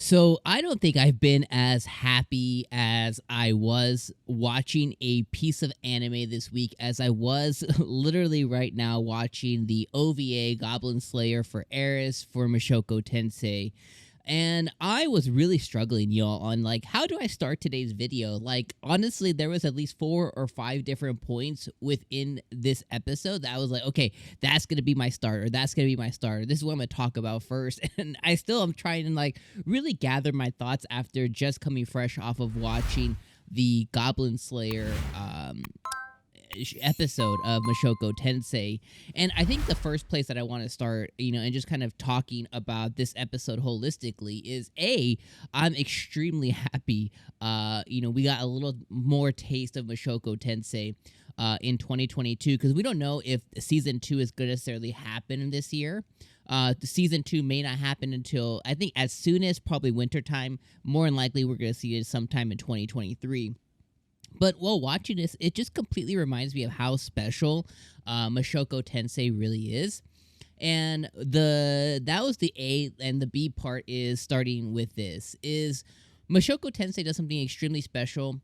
So I don't think I've been as happy as I was watching a piece of anime this week as I was literally right now watching the OVA Goblin Slayer for ERIS for Mushoku Tensei. And I was really struggling, y'all, on like, how do I start today's video? Like, honestly, there was at least 4 or 5 different points within this episode that I was like, okay, that's going to be my start, or that's going to be my start, or this is what I'm going to talk about first. And I still am trying to like really gather my thoughts after just coming fresh off of watching the Goblin Slayer episode of Mushoku Tensei. And I think the first place that I want to start, and just kind of talking about this episode holistically is I'm extremely happy. We got a little more taste of Mushoku Tensei in 2022 because we don't know if season 2 is going to necessarily happen this year. The season 2 may not happen until I think as soon as probably wintertime. More than likely, we're going to see it sometime in 2023. But while watching this, it just completely reminds me of how special Mushoku Tensei really is. And that was the A, and the B part is starting with this. Is Mushoku Tensei does something extremely special,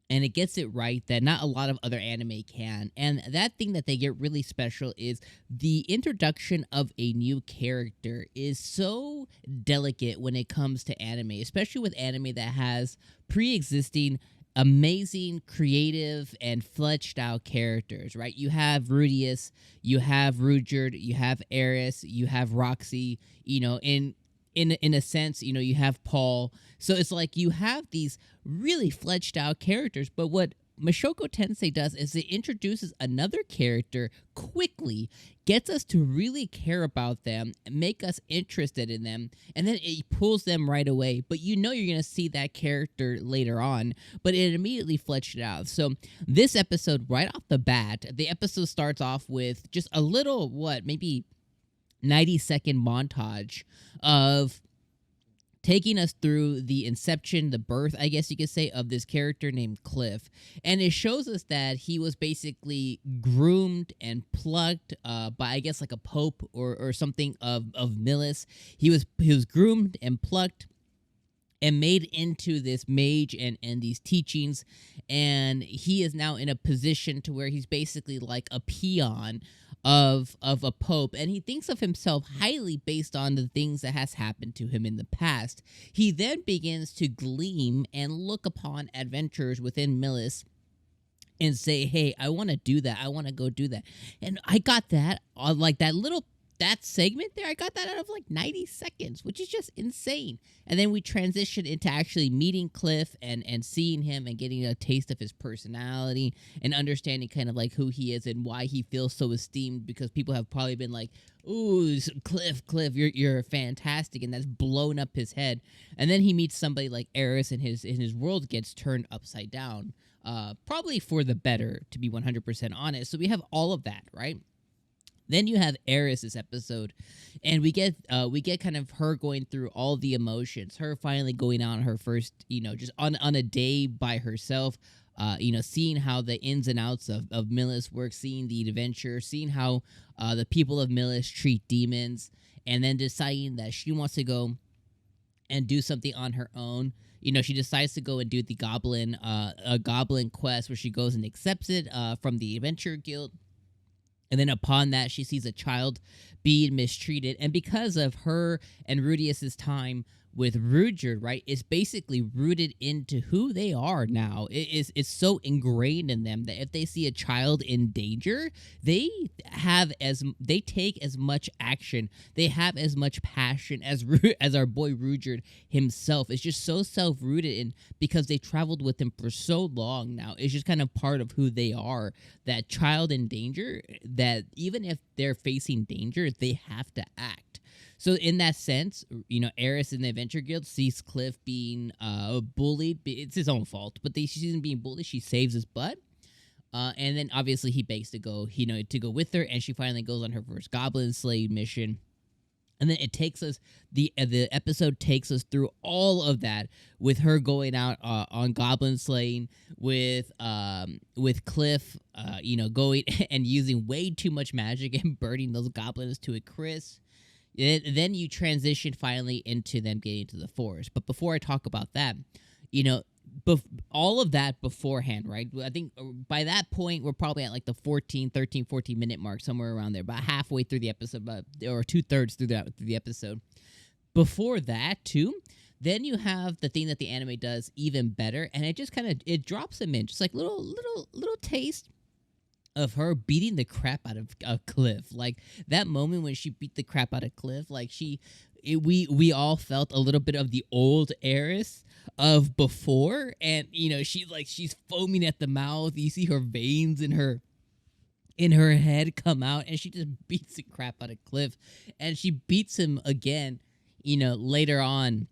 and it gets it right that not a lot of other anime can. And that thing that they get really special is the introduction of a new character is so delicate when it comes to anime, especially with anime that has pre-existing amazing, creative, and fleshed out characters, right? You have Rudius, you have Ruijerd, you have Eris, you have Roxy, in a sense, you have Paul. So it's like you have these really fleshed out characters, but what Mushoku Tensei does is it introduces another character quickly, gets us to really care about them, make us interested in them, and then it pulls them right away. But you're going to see that character later on, but it immediately fleshed it out. So this episode, right off the bat, the episode starts off with just a little, maybe 90-second montage of taking us through the inception, the birth, I guess you could say, of this character named Cliff. And it shows us that he was basically groomed and plucked by, I guess, like a pope or something of Millis. He was groomed and plucked and made into this mage and these teachings. And he is now in a position to where he's basically like a peon of a pope, and he thinks of himself highly based on the things that has happened to him in the past. He then begins to gleam and look upon adventures within Millis and say, hey, I want to do that. I want to go do that. And I got that on like that segment there, I got that out of like 90 seconds, which is just insane. And then we transition into actually meeting Cliff and seeing him and getting a taste of his personality and understanding kind of like who he is and why he feels so esteemed, because people have probably been like, ooh, Cliff, you're fantastic, and that's blown up his head. And then he meets somebody like Eris, and his world gets turned upside down, probably for the better, to be 100% honest. So we have all of that, right? Then you have Eris this episode, and we get kind of her going through all the emotions, her finally going on her first, just on a day by herself, seeing how the ins and outs of Millis work, seeing the adventure, seeing how the people of Millis treat demons, and then deciding that she wants to go and do something on her own. She decides to go and do the goblin quest, where she goes and accepts it from the Adventure Guild. And then upon that, she sees a child being mistreated. And because of her and Rudius's time with Ruijerd, right, it's basically rooted into who they are now. It's so ingrained in them that if they see a child in danger, they take as much action, they have as much passion as our boy Ruijerd himself. It's just so self-rooted in, because they traveled with him for so long now. It's just kind of part of who they are, that child in danger, that even if they're facing danger, they have to act. So in that sense, Eris in the Adventure Guild sees Cliff being bullied. It's his own fault, but she sees him being bullied. She saves his butt. And then obviously he begs to go, to go with her, and she finally goes on her first goblin slaying mission. And then it takes us, the episode takes us through all of that, with her going out on goblin slaying, with Cliff, going and using way too much magic and burning those goblins to a crisp. Then you transition finally into them getting to the forest. But before I talk about that, you know, all of that beforehand, right? I think by that point, we're probably at like the 14 minute mark, somewhere around there, about halfway through the episode, or 2/3 through the episode. Before that, too, then you have the thing that the anime does even better, and it just kind of it drops them in, just like little taste of her beating the crap out of Cliff. Like that moment when she beat the crap out of Cliff, like we all felt a little bit of the old Eris of before, and she's foaming at the mouth. You see her veins in her head come out, and she just beats the crap out of Cliff, and she beats him again, later on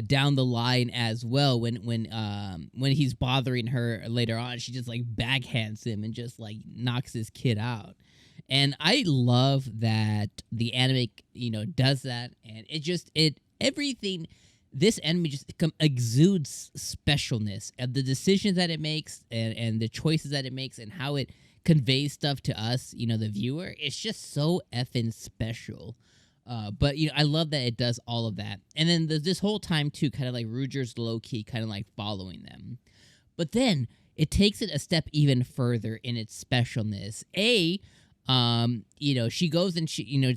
down the line as well, when he's bothering her later on. She just like backhands him and just like knocks his kid out. And I love that the anime does that, and it everything. This anime just exudes specialness, and the decisions that it makes, and the choices that it makes, and how it conveys stuff to us, the viewer. It's just so effing special. But I love that it does all of that, and then this whole time too, kind of like Ruger's low key, kind of like following them. But then it takes it a step even further in its specialness. She goes and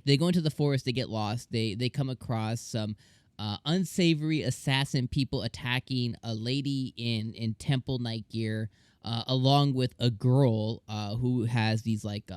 they go into the forest, they get lost, they come across some unsavory assassin people attacking a lady in temple night gear. Along with a girl who has these like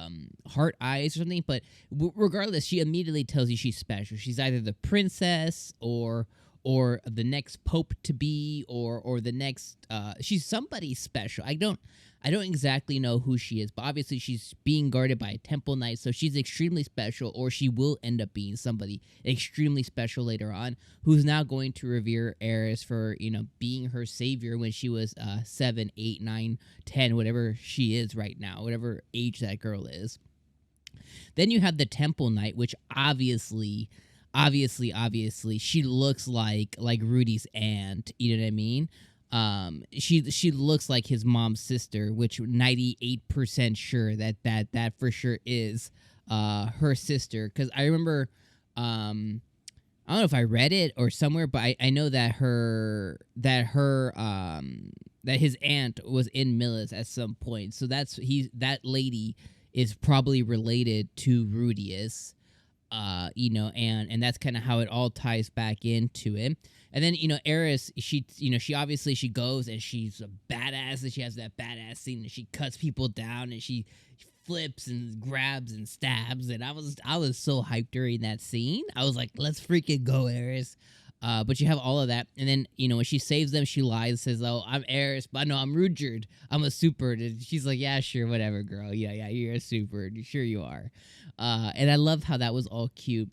heart eyes or something. But regardless, she immediately tells you she's special. She's either the princess or the next pope to be, or the next. She's somebody special. I don't exactly know who she is, but obviously she's being guarded by a temple knight, so she's extremely special, or she will end up being somebody extremely special later on, who's now going to revere Eris for, being her savior when she was 7, 8, 9, 10, whatever she is right now, whatever age that girl is. Then you have the temple knight, which obviously she looks like Rudy's aunt, you know what I mean? She looks like his mom's sister, which 98% sure that for sure is her sister. Because I remember, I don't know if I read it or somewhere, but I know that his aunt was in Millis at some point. So that lady is probably related to Rudius. And that's kind of how it all ties back into it. And then, Eris, she obviously she goes and she's a badass, and she has that badass scene, and she cuts people down, and she flips and grabs and stabs, and I was so hyped during that scene. I was like, let's freaking go, Eris. But you have all of that, and then, when she saves them, she lies, says, oh, I'm Eris, but no, I'm Rudyard. I'm a super. And she's like, yeah, sure, whatever, girl. Yeah, you're a super. Sure you are. And I love how that was all cute.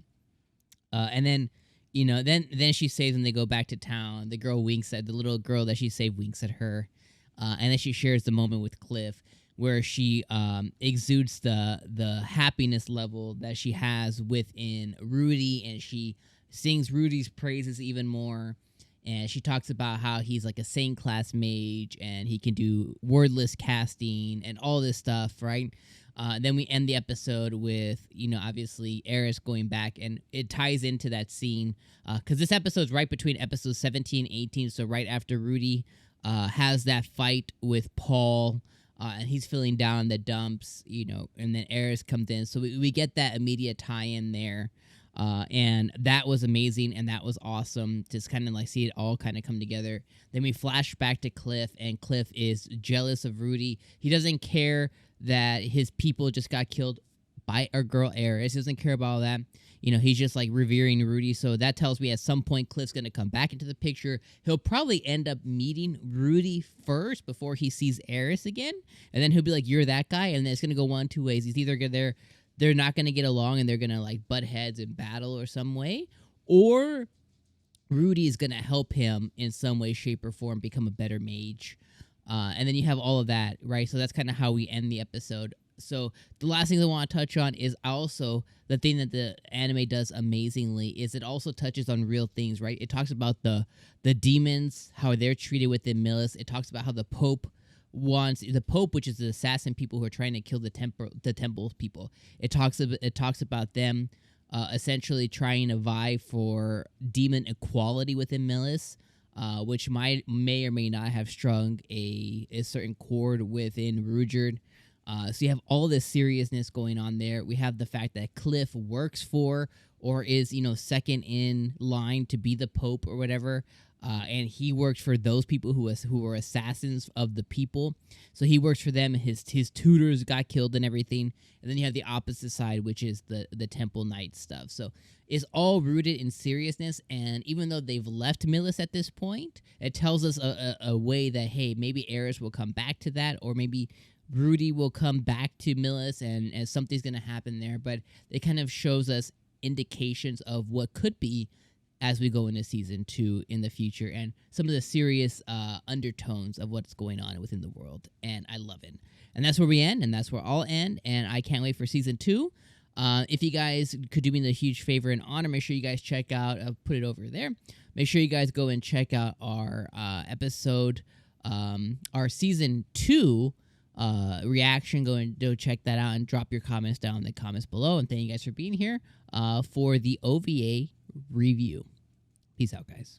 And then, then she saves them, they go back to town. The little girl that she saved winks at her. And then she shares the moment with Cliff, where she exudes the happiness level that she has within Rudy, and she sings Rudy's praises even more. And she talks about how he's like a same class mage, and he can do wordless casting and all this stuff, right? Then we end the episode with, obviously Eris going back, and it ties into that scene, because this episode's right between episodes 17 and 18, so right after Rudy has that fight with Paul, and he's feeling down in the dumps, and then Eris comes in, so we get that immediate tie-in there. And that was amazing, and that was awesome to kind of like see it all kind of come together. Then we flash back to Cliff, and Cliff is jealous of Rudy. He doesn't care that his people just got killed by our girl Eris. He doesn't care about all that. He's just like revering Rudy. So that tells me at some point Cliff's going to come back into the picture. He'll probably end up meeting Rudy first before he sees Eris again. And then he'll be like, you're that guy. And then it's going to go one, two ways. He's either they're not going to get along, and they're going to like butt heads in battle or some way, or Rudy is going to help him in some way, shape, or form become a better mage. And then you have all of that, right? So that's kind of how we end the episode. So the last thing I want to touch on is also the thing that the anime does amazingly is it also touches on real things, right? It talks about the demons, how they're treated within Millis. It talks about how the Pope, which is the assassin people who are trying to kill the temple people. It talks about them essentially trying to vie for demon equality within Millis, which may or may not have strung a certain chord within Ruijerd. So you have all this seriousness going on there. We have the fact that Cliff works for or is, second in line to be the Pope or whatever. And he works for those people who were assassins of the people. So he works for them. His tutors got killed and everything. And then you have the opposite side, which is the Temple Knight stuff. So it's all rooted in seriousness. And even though they've left Millis at this point, it tells us a way that, hey, maybe ERIS will come back to that, or maybe Rudy will come back to Millis and something's going to happen there. But it kind of shows us indications of what could be as we go into season 2 in the future, and some of the serious undertones of what's going on within the world. And I love it. And that's where we end, and that's where I'll end. And I can't wait for season 2. If you guys could do me the huge favor and honor, make sure you guys check out, I'll put it over there. Make sure you guys go and check out our episode, our season 2 reaction. Go and go check that out and drop your comments down in the comments below. And thank you guys for being here for the OVA review. Peace out, guys.